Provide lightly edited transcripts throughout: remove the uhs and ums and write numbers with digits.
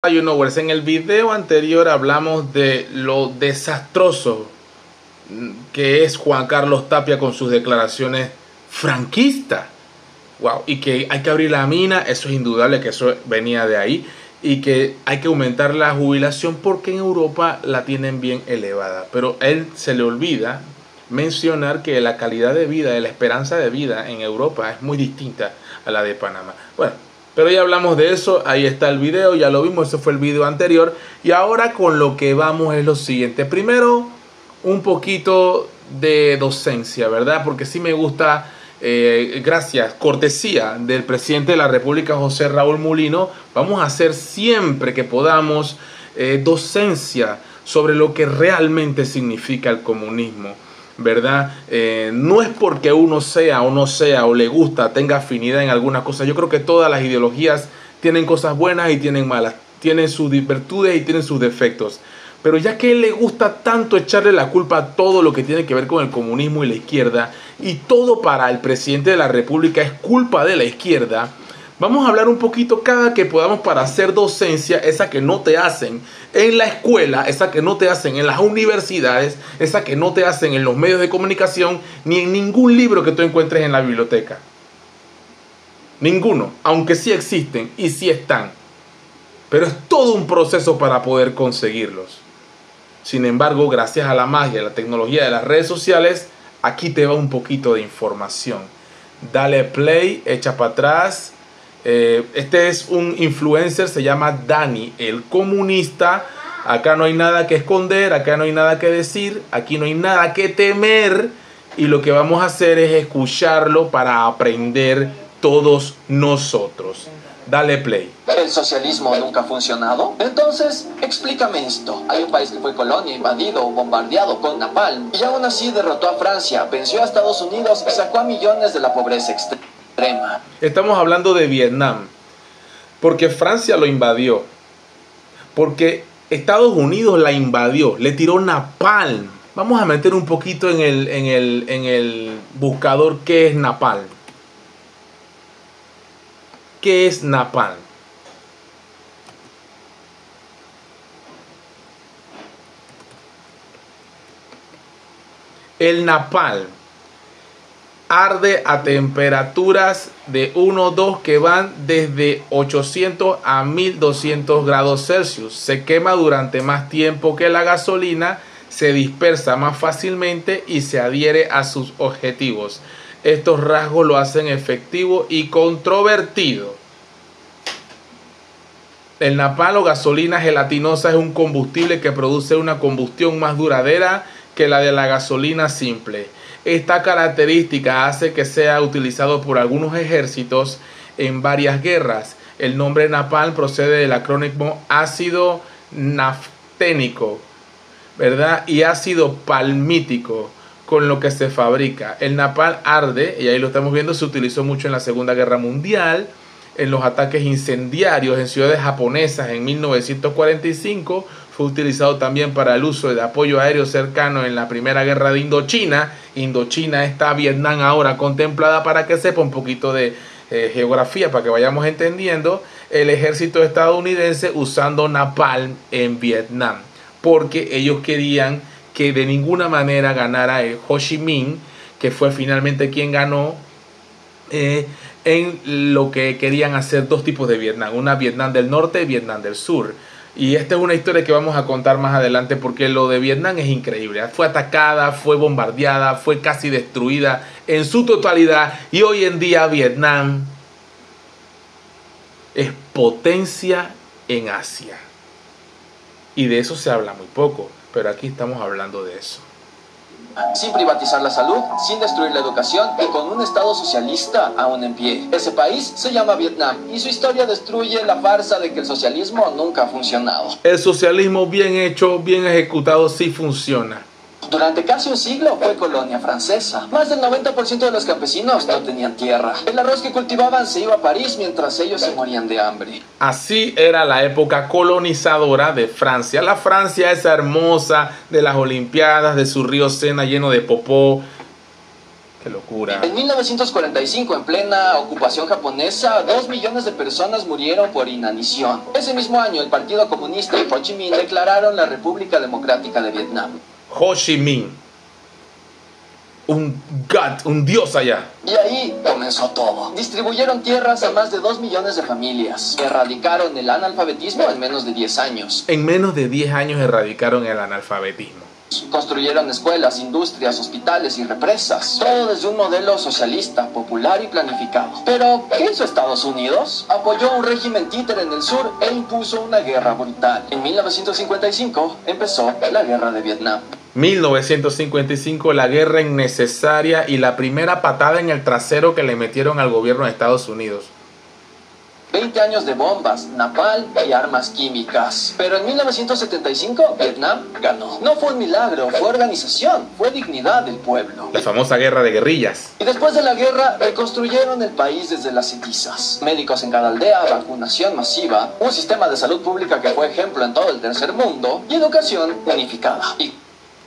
You Knowers. En el video anterior hablamos de lo desastroso que es Juan Carlos Tapia con sus declaraciones franquistas. Wow, y que hay que abrir la mina, eso es indudable que eso venía de ahí, y que hay que aumentar la jubilación porque en Europa la tienen bien elevada. Pero a él se le olvida mencionar que la calidad de vida, la esperanza de vida en Europa es muy distinta a la de Panamá. Bueno, pero ya hablamos de eso, ahí está el video, ya lo vimos, ese fue el video anterior. Y ahora con lo que vamos es lo siguiente. Primero, un poquito de docencia, ¿verdad? Porque sí me gusta, gracias, cortesía del presidente de la República, José Raúl Mulino, vamos a hacer siempre que podamos docencia sobre lo que realmente significa el comunismo, ¿verdad? No es porque uno sea o no sea o le gusta, tenga afinidad en alguna cosa. Yo creo que todas las ideologías tienen cosas buenas y tienen malas, tienen sus virtudes y tienen sus defectos. Pero ya que a él le gusta tanto echarle la culpa a todo lo que tiene que ver con el comunismo y la izquierda, y todo para el presidente de la República es culpa de la izquierda, vamos a hablar un poquito cada que podamos para hacer docencia, esa que no te hacen en la escuela, esa que no te hacen en las universidades, esa que no te hacen en los medios de comunicación, ni en ningún libro que tú encuentres en la biblioteca. Ninguno, aunque sí existen y sí están. Pero es todo un proceso para poder conseguirlos. Sin embargo, gracias a la magia, a la tecnología de las redes sociales, aquí te va un poquito de información. Dale play, echa para atrás. Este es un influencer, se llama Dani, el comunista. Acá no hay nada que esconder, acá no hay nada que decir, aquí no hay nada que temer. Y lo que vamos a hacer es escucharlo para aprender todos nosotros. Dale play. ¿El socialismo nunca ha funcionado? Entonces, explícame esto. Hay un país que fue colonia, invadido o bombardeado con napalm, y aún así derrotó a Francia, venció a Estados Unidos y sacó a millones de la pobreza extrema. Estamos hablando de Vietnam, porque Francia lo invadió, porque Estados Unidos la invadió, le tiró napalm. Vamos a meter un poquito en el buscador qué es napalm. ¿Qué es napalm? El napalm arde a temperaturas de 1-2 que van desde 800 a 1200 grados Celsius. Se quema durante más tiempo que la gasolina, se dispersa más fácilmente y se adhiere a sus objetivos. Estos rasgos lo hacen efectivo y controvertido. El napalm o gasolina gelatinosa es un combustible que produce una combustión más duradera que la de la gasolina simple. Esta característica hace que sea utilizado por algunos ejércitos en varias guerras. El nombre napalm procede del acrónimo ácido nafténico, ¿verdad? Y ácido palmítico, con lo que se fabrica. El napalm arde, y ahí lo estamos viendo, se utilizó mucho en la Segunda Guerra Mundial, en los ataques incendiarios en ciudades japonesas en 1945, fue utilizado también para el uso de apoyo aéreo cercano en la Primera Guerra de Indochina. Indochina está Vietnam ahora contemplada, para que sepa un poquito de geografía, para que vayamos entendiendo. El ejército estadounidense usando napalm en Vietnam, porque ellos querían que de ninguna manera ganara el Ho Chi Minh, que fue finalmente quien ganó, en lo que querían hacer dos tipos de Vietnam, una Vietnam del norte y Vietnam del sur. Y esta es una historia que vamos a contar más adelante, porque lo de Vietnam es increíble. Fue atacada, fue bombardeada, fue casi destruida en su totalidad, y hoy en día Vietnam es potencia en Asia. Y de eso se habla muy poco, pero aquí estamos hablando de eso. Sin privatizar la salud, sin destruir la educación y con un estado socialista aún en pie. Ese país se llama Vietnam y su historia destruye la farsa de que el socialismo nunca ha funcionado. El socialismo bien hecho, bien ejecutado, sí funciona. Durante casi un siglo fue colonia francesa. Más del 90% de los campesinos no tenían tierra. El arroz que cultivaban se iba a París mientras ellos se morían de hambre. Así era la época colonizadora de Francia. La Francia esa hermosa de las Olimpiadas, de su río Sena lleno de popó. Qué locura. En 1945, en plena ocupación japonesa, 2 millones de personas murieron por inanición. Ese mismo año, el Partido Comunista y Ho Chi Minh declararon la República Democrática de Vietnam. Ho Chi Minh. Un dios allá. Y ahí comenzó todo. Distribuyeron tierras a más de 2 millones de familias. Erradicaron el analfabetismo en menos de 10 años. En menos de 10 años erradicaron el analfabetismo. Construyeron escuelas, industrias, hospitales y represas. Todo desde un modelo socialista, popular y planificado. Pero, ¿qué hizo Estados Unidos? Apoyó un régimen títere en el sur e impuso una guerra brutal. En 1955 empezó la Guerra de Vietnam. 1955, la guerra innecesaria y la primera patada en el trasero que le metieron al gobierno de Estados Unidos. 20 años de bombas, napalm y armas químicas. Pero en 1975, Vietnam ganó. No fue un milagro, fue organización, fue dignidad del pueblo. La famosa guerra de guerrillas. Y después de la guerra, reconstruyeron el país desde las cenizas. Médicos en cada aldea, vacunación masiva, un sistema de salud pública que fue ejemplo en todo el tercer mundo y educación unificada. ¿Y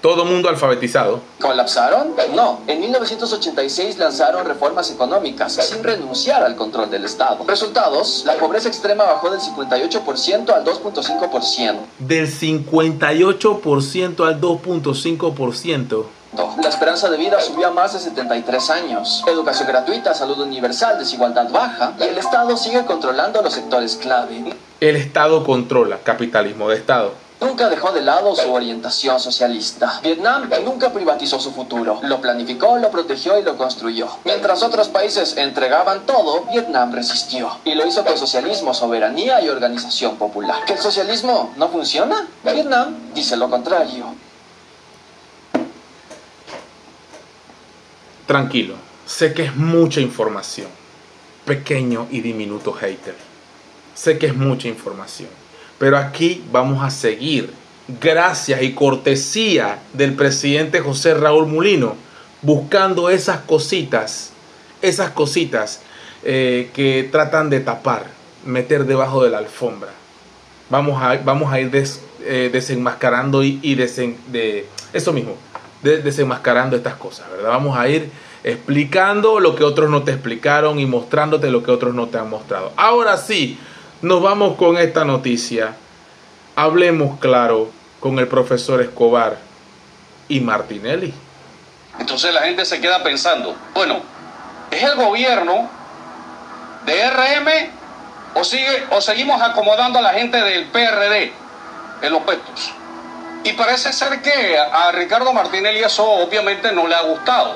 todo mundo alfabetizado. colapsaron? No. En 1986 lanzaron reformas económicas sin renunciar al control del Estado. Resultados: la pobreza extrema bajó del 58% al 2.5%. Del 58% al 2.5%. La esperanza de vida subió a más de 73 años. Educación gratuita, salud universal, desigualdad baja. Y el Estado sigue controlando los sectores clave. El Estado controla, capitalismo de Estado. Nunca dejó de lado su orientación socialista. Vietnam nunca privatizó su futuro. Lo planificó, lo protegió y lo construyó. Mientras otros países entregaban todo, Vietnam resistió. Y lo hizo con socialismo, soberanía y organización popular. ¿Que el socialismo no funciona? Vietnam dice lo contrario. Tranquilo, sé que es mucha información. Pequeño y diminuto hater. Sé que es mucha información. Pero aquí vamos a seguir, gracias y cortesía del presidente José Raúl Mulino, buscando esas cositas que tratan de tapar, meter debajo de la alfombra. Vamos a ir desenmascarando desenmascarando estas cosas, ¿verdad? Vamos a ir explicando lo que otros no te explicaron y mostrándote lo que otros no te han mostrado. Ahora sí, nos vamos con esta noticia. Hablemos claro con el profesor Escobar y Martinelli. Entonces la gente se queda pensando, bueno, ¿es el gobierno de RM o seguimos acomodando a la gente del PRD en los puestos? Y parece ser que a Ricardo Martinelli eso obviamente no le ha gustado,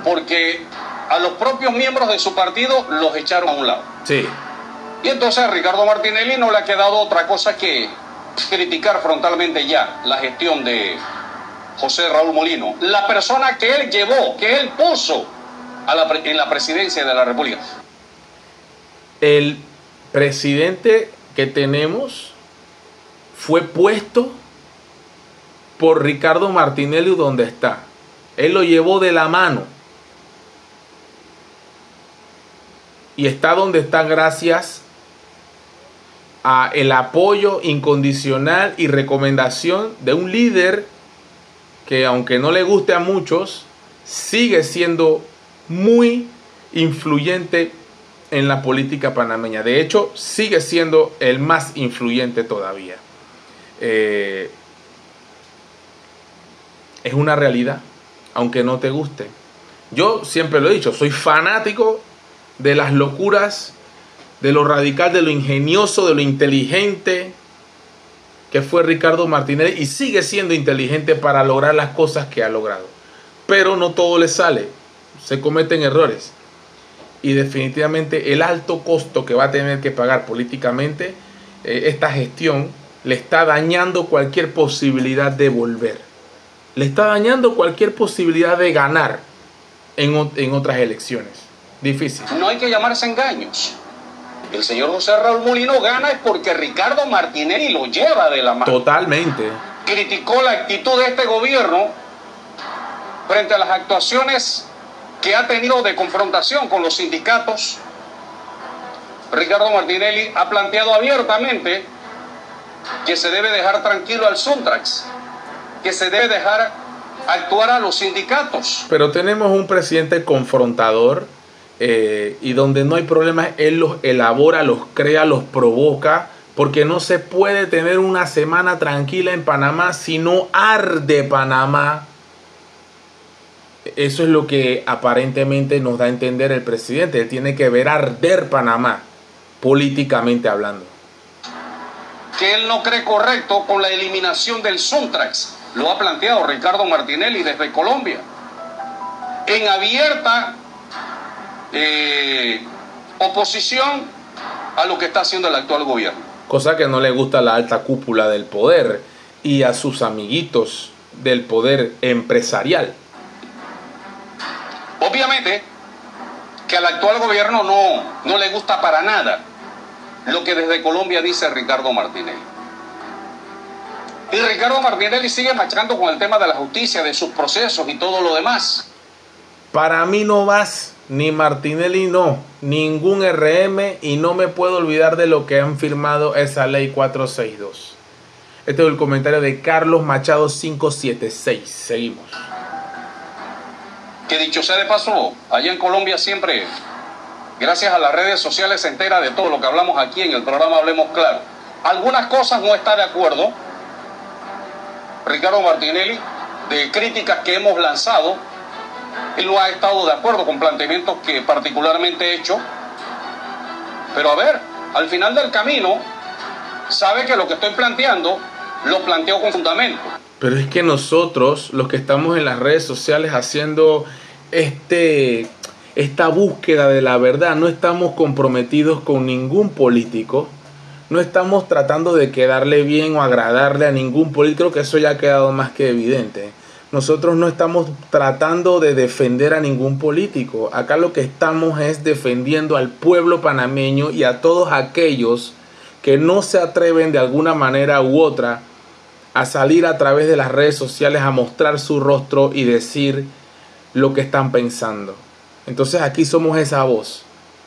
porque a los propios miembros de su partido los echaron a un lado. Sí. Y entonces a Ricardo Martinelli no le ha quedado otra cosa que criticar frontalmente ya la gestión de José Raúl Mulino, la persona que él llevó, que él puso en la presidencia de la República. El presidente que tenemos fue puesto por Ricardo Martinelli donde está. Él lo llevó de la mano. Y está donde está gracias a el apoyo incondicional y recomendación de un líder que, aunque no le guste a muchos, sigue siendo muy influyente en la política panameña. De hecho, sigue siendo el más influyente todavía. Es una realidad, aunque no te guste. Yo siempre lo he dicho, soy fanático de las locuras, de lo radical, de lo ingenioso, de lo inteligente que fue Ricardo Martinelli, y sigue siendo inteligente para lograr las cosas que ha logrado. Pero no todo le sale, se cometen errores. Y definitivamente el alto costo que va a tener que pagar políticamente esta gestión le está dañando cualquier posibilidad de volver. Le está dañando cualquier posibilidad de ganar en otras elecciones. Difícil. No hay que llamarse engaños. El señor José Raúl Mulino gana es porque Ricardo Martinelli lo lleva de la mano. Totalmente. Criticó la actitud de este gobierno frente a las actuaciones que ha tenido de confrontación con los sindicatos. Ricardo Martinelli ha planteado abiertamente que se debe dejar tranquilo al Suntrax, que se debe dejar actuar a los sindicatos. Pero tenemos un presidente confrontador y donde no hay problemas, él los elabora, los crea, los provoca, porque no se puede tener una semana tranquila en Panamá si no arde Panamá. Eso es lo que aparentemente nos da a entender el presidente. Él tiene que ver arder Panamá, políticamente hablando. Que él no cree correcto con la eliminación del Suntrax. Lo ha planteado Ricardo Martinelli desde Colombia. En abierta oposición a lo que está haciendo el actual gobierno. Cosa que no le gusta a la alta cúpula del poder y a sus amiguitos del poder empresarial. Obviamente que al actual gobierno no le gusta para nada lo que desde Colombia dice Ricardo Martinelli. Y Ricardo Martinelli sigue machacando con el tema de la justicia, de sus procesos y todo lo demás. Para mí no vas, ni Martinelli no, ningún RM, y no me puedo olvidar de lo que han firmado esa ley 462. Este es el comentario de Carlos Machado 576. Seguimos. Que dicho sea de paso, allá en Colombia siempre, gracias a las redes sociales, se entera de todo lo que hablamos aquí en el programa Hablemos Claro. Algunas cosas no está de acuerdo Ricardo Martinelli, de críticas que hemos lanzado. Él no ha estado de acuerdo con planteamientos que particularmente he hecho. Pero a ver, al final del camino, sabe que lo que estoy planteando, lo planteo con fundamento. Pero es que nosotros, los que estamos en las redes sociales haciendo esta búsqueda de la verdad, no estamos comprometidos con ningún político. No estamos tratando de quedarle bien o agradarle a ningún político, que eso ya ha quedado más que evidente. Nosotros no estamos tratando de defender a ningún político. Acá lo que estamos es defendiendo al pueblo panameño y a todos aquellos que no se atreven de alguna manera u otra a salir a través de las redes sociales a mostrar su rostro y decir lo que están pensando. Entonces aquí somos esa voz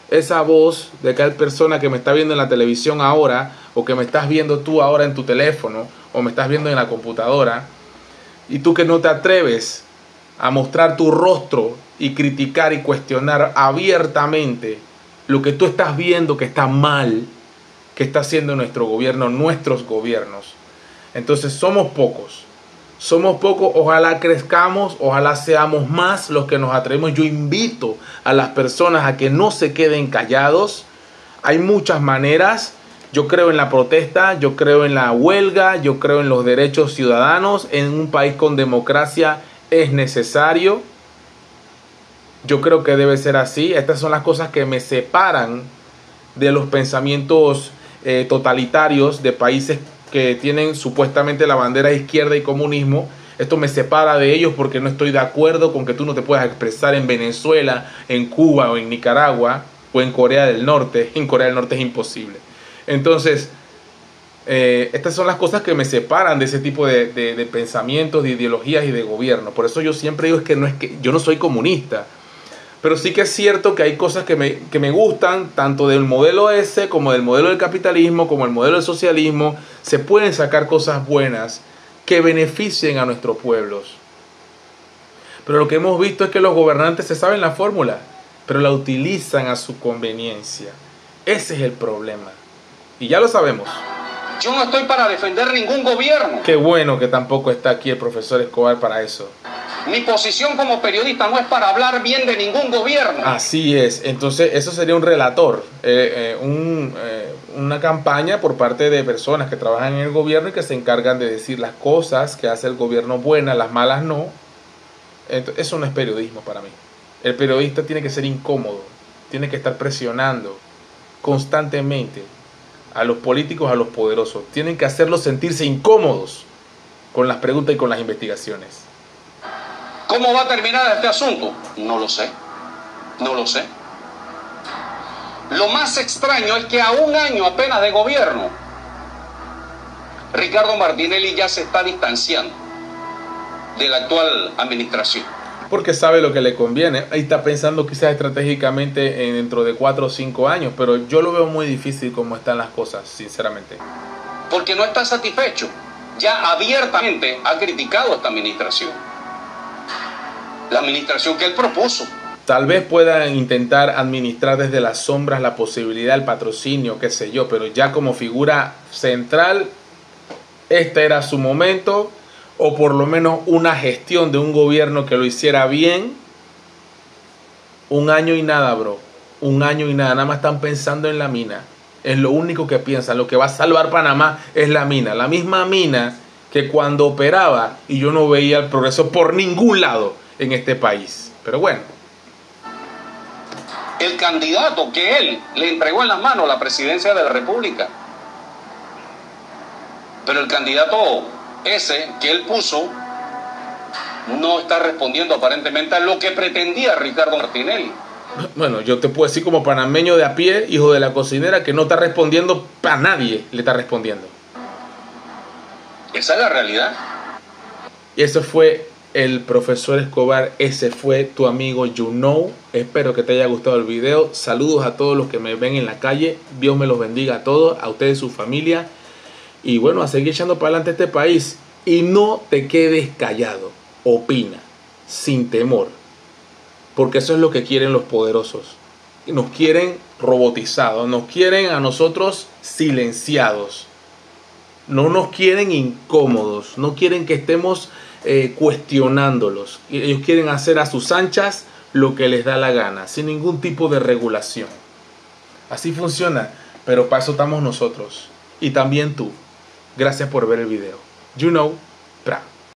de aquella persona que me está viendo en la televisión ahora, o que me estás viendo tú ahora en tu teléfono, o me estás viendo en la computadora, y tú que no te atreves a mostrar tu rostro y criticar y cuestionar abiertamente lo que tú estás viendo que está mal, que está haciendo nuestro gobierno, nuestros gobiernos. Entonces somos pocos, ojalá crezcamos, ojalá seamos más los que nos atrevemos. Yo invito a las personas a que no se queden callados. Hay muchas maneras. Yo creo en la protesta, yo creo en la huelga, yo creo en los derechos ciudadanos. En un país con democracia es necesario. Yo creo que debe ser así. Estas son las cosas que me separan de los pensamientos totalitarios de países que tienen supuestamente la bandera izquierda y comunismo. Esto me separa de ellos porque no estoy de acuerdo con que tú no te puedas expresar en Venezuela, en Cuba o en Nicaragua o en Corea del Norte. En Corea del Norte es imposible. Entonces, estas son las cosas que me separan de ese tipo de pensamientos, de ideologías y de gobierno. Por eso yo siempre digo que yo no soy comunista. Pero sí que es cierto que hay cosas que me gustan, tanto del modelo ese, como del modelo del capitalismo, como el modelo del socialismo. Se pueden sacar cosas buenas que beneficien a nuestros pueblos. Pero lo que hemos visto es que los gobernantes se saben la fórmula, pero la utilizan a su conveniencia. Ese es el problema. Y ya lo sabemos. Yo no estoy para defender ningún gobierno. Qué bueno que tampoco está aquí el profesor Escobar para eso. Mi posición como periodista no es para hablar bien de ningún gobierno. Así es. Entonces eso sería un relator, una campaña por parte de personas que trabajan en el gobierno y que se encargan de decir las cosas que hace el gobierno buenas, las malas no. Entonces, eso no es periodismo para mí. El periodista tiene que ser incómodo, tiene que estar presionando constantemente a los políticos, a los poderosos. Tienen que hacerlos sentirse incómodos con las preguntas y con las investigaciones. ¿Cómo va a terminar este asunto? No lo sé. No lo sé. Lo más extraño es que a un año apenas de gobierno, Ricardo Martinelli ya se está distanciando de la actual administración. Porque sabe lo que le conviene. Ahí está pensando quizás estratégicamente dentro de 4 o 5 años. Pero yo lo veo muy difícil como están las cosas, sinceramente. Porque no está satisfecho. Ya abiertamente ha criticado a esta administración. la administración que él propuso. Tal vez puedan intentar administrar desde las sombras la posibilidad del patrocinio, qué sé yo, pero ya como figura central, este era su momento, o por lo menos una gestión de un gobierno que lo hiciera bien. 1 año y nada, bro. 1 año y nada más están pensando en la mina. Es lo único que piensan. Lo que va a salvar Panamá es la mina. La misma mina que cuando operaba y yo no veía el progreso por ningún lado en este país. Pero bueno. El candidato que él le entregó en las manos la presidencia de la República. Pero el candidato ese que él puso no está respondiendo aparentemente a lo que pretendía Ricardo Martinelli. Bueno, yo te puedo decir como panameño de a pie, hijo de la cocinera, que no está respondiendo para nadie, le está respondiendo. Esa es la realidad. Y eso fue el profesor Escobar, ese fue tu amigo You Know. Espero que te haya gustado el video. Saludos a todos los que me ven en la calle. Dios me los bendiga a todos, a ustedes y su familia. Y bueno, a seguir echando para adelante este país. Y no te quedes callado. Opina, sin temor. Porque eso es lo que quieren los poderosos. Nos quieren robotizados, nos quieren a nosotros silenciados. No nos quieren incómodos, no quieren que estemos cuestionándolos. Ellos quieren hacer a sus anchas lo que les da la gana, sin ningún tipo de regulación. Así funciona, pero para eso estamos nosotros. Y también tú. Gracias por ver el video. You know, pra.